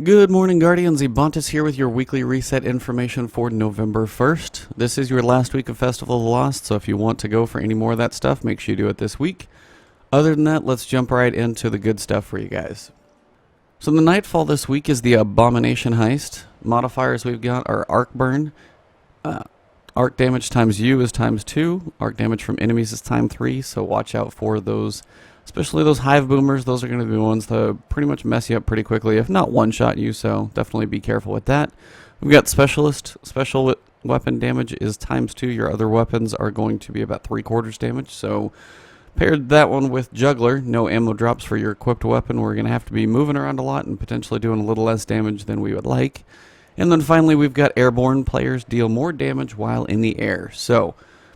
Good morning, Guardians. Ebontis here with your weekly reset information for November 1st. This is your last week of Festival of the Lost, so if you want to go for any more of that stuff, make sure you do it this week. Other than that, let's jump right into the good stuff for you guys. So the Nightfall this week is the Abomination Heist. Modifiers we've got are Arc Burn. Arc damage times U is times 2. Arc damage from enemies is times 3, so watch out for those. Especially those hive boomers, those are going to be the ones that pretty much mess you up pretty quickly, if not one-shot you, so definitely be careful with that. We've got Specialist. Special weapon damage is times 2. Your other weapons are going to be about 3/4 damage, so paired that one with Juggler, no ammo drops for your equipped weapon. We're going to have to be moving around a lot and potentially doing a little less damage than we would like. And then finally, we've got Airborne. Players deal more damage while in the air, so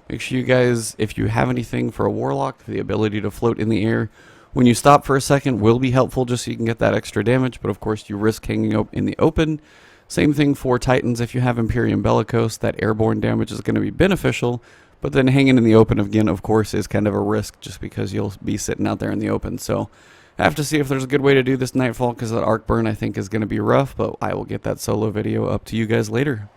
make sure you guys, if you have anything for a Warlock, the ability to float in the air, when you stop for a second will be helpful just so you can get that extra damage, but of course you risk hanging up in the open. Same thing for Titans. If you have Imperium Bellicose, that airborne damage is going to be beneficial, but then hanging in the open again, of course, is kind of a risk just because you'll be sitting out there in the open. So I have to see if there's a good way to do this Nightfall, because that Arc Burn I think is going to be rough, but I will get that solo video up to you guys later.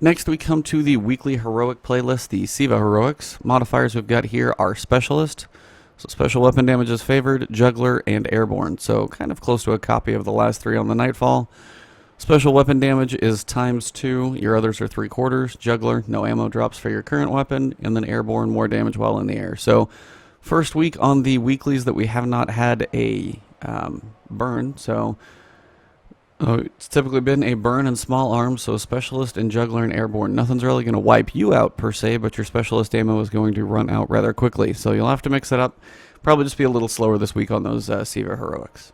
Next, we come to the weekly heroic playlist, the Siva heroics. Modifiers we've got here are Specialist. So special weapon damage is favored, Juggler, and Airborne. So kind of close to a copy of the last 3 on the Nightfall. Special weapon damage is times 2. Your others are 3/4. Juggler, no ammo drops for your current weapon. And then Airborne, more damage while in the air. So first week on the weeklies that we have not had a burn. So it's typically been a burn and small arms, so Specialist and Juggler and Airborne. Nothing's really going to wipe you out per se, but your Specialist ammo is going to run out rather quickly. So you'll have to mix it up. Probably just be a little slower this week on those Siva heroics.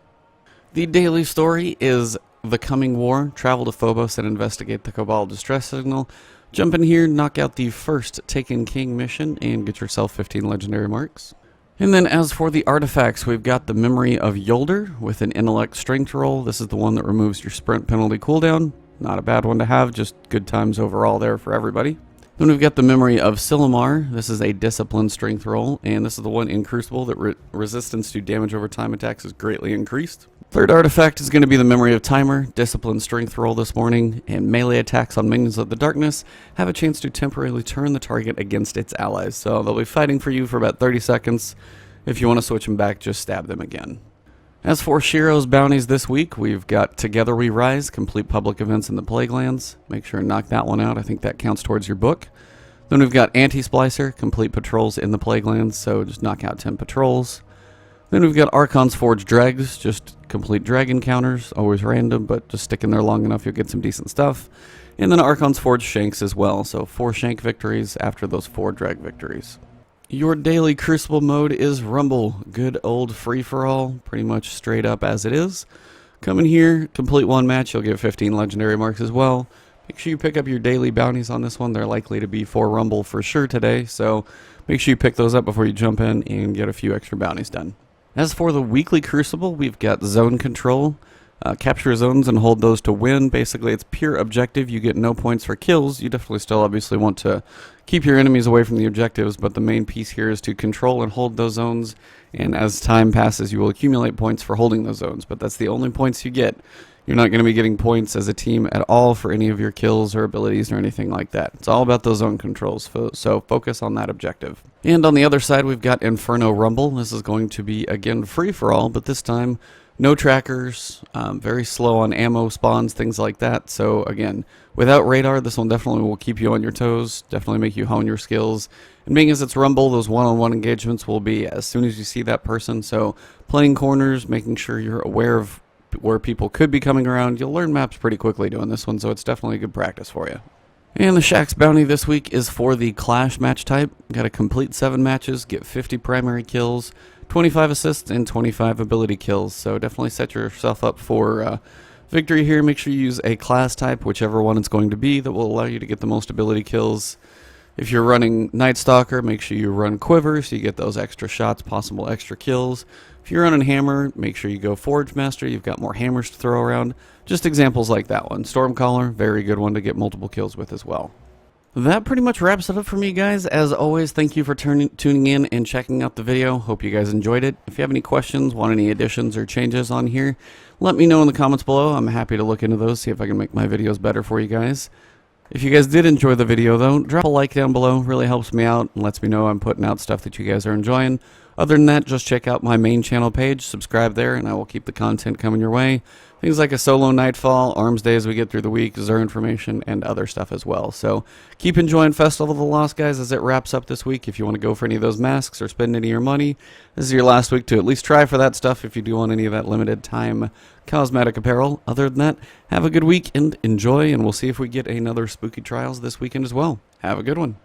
The daily story is The Coming War. Travel to Phobos and investigate the Cabal distress signal. Jump in here, knock out the first Taken King mission, and get yourself 15 legendary marks. And then as for the artifacts, we've got the Memory of Yolder with an Intellect Strength roll. This is the one that removes your sprint penalty cooldown. Not a bad one to have, just good times overall there for everybody. Then we've got the Memory of Silumar. This is a Discipline Strength roll, and this is the one in Crucible that resistance to damage over time attacks is greatly increased. Third artifact is going to be the Memory of Timer. Discipline Strength roll this morning, and melee attacks on Minions of the Darkness have a chance to temporarily turn the target against its allies. So they'll be fighting for you for about 30 seconds. If you want to switch them back, just stab them again. As for Shiro's bounties this week, we've got Together We Rise, complete public events in the Plaguelands. Make sure and knock that one out. I think that counts towards your book. Then we've got Anti-Splicer, complete patrols in the Plaguelands, so just knock out 10 patrols. Then we've got Archon's Forge Dregs, just complete drag encounters, always random, but just stick in there long enough you'll get some decent stuff. And then Archon's Forge Shanks as well, so 4 Shank victories after those 4 drag victories. Your daily Crucible mode is Rumble, good old free-for-all, pretty much straight up as it is. Come in here, complete 1 match, you'll get 15 legendary marks as well. Make sure you pick up your daily bounties on this one. They're likely to be for Rumble for sure today, so make sure you pick those up before you jump in and get a few extra bounties done. As for the weekly Crucible, we've got Zone Control. Capture zones and hold those to win. Basically, it's pure objective. You get no points for kills. You definitely still obviously want to keep your enemies away from the objectives, but the main piece here is to control and hold those zones, and as time passes, you will accumulate points for holding those zones, but that's the only points you get. You're not going to be getting points as a team at all for any of your kills or abilities or anything like that. It's all about those zone controls, so focus on that objective. And on the other side, we've got Inferno Rumble. This is going to be, again, free-for-all, but this time, no trackers, very slow on ammo spawns, things like that. So, again, without radar, this one definitely will keep you on your toes, definitely make you hone your skills. And being as it's Rumble, those one-on-one engagements will be as soon as you see that person. So, playing corners, making sure you're aware of where people could be coming around. You'll learn maps pretty quickly doing this one, so it's definitely good practice for you. And the Shaxx bounty this week is for the Clash match type. Got to complete 7 matches, get 50 primary kills, 25 assists, and 25 ability kills. So definitely set yourself up for victory here. Make sure you use a class type, whichever one it's going to be, that will allow you to get the most ability kills. If you're running Night Stalker, make sure you run Quiver so you get those extra shots, possible extra kills. If you're running Hammer, make sure you go Forge Master. You've got more hammers to throw around. Just examples like that one. Stormcaller, very good one to get multiple kills with as well. That pretty much wraps it up for me, guys. As always, thank you for tuning in and checking out the video. Hope you guys enjoyed it. If you have any questions, want any additions or changes on here, let me know in the comments below. I'm happy to look into those, see if I can make my videos better for you guys. If you guys did enjoy the video, though, drop a like down below. Really helps me out and lets me know I'm putting out stuff that you guys are enjoying. Other than that, just check out my main channel page, subscribe there, and I will keep the content coming your way. Things like a solo Nightfall, arms day as we get through the week, Xur information, and other stuff as well. So keep enjoying Festival of the Lost, guys, as it wraps up this week. If you want to go for any of those masks or spend any of your money, this is your last week to at least try for that stuff if you do want any of that limited time cosmetic apparel. Other than that, have a good week and enjoy, and we'll see if we get another Spooky Trials this weekend as well. Have a good one.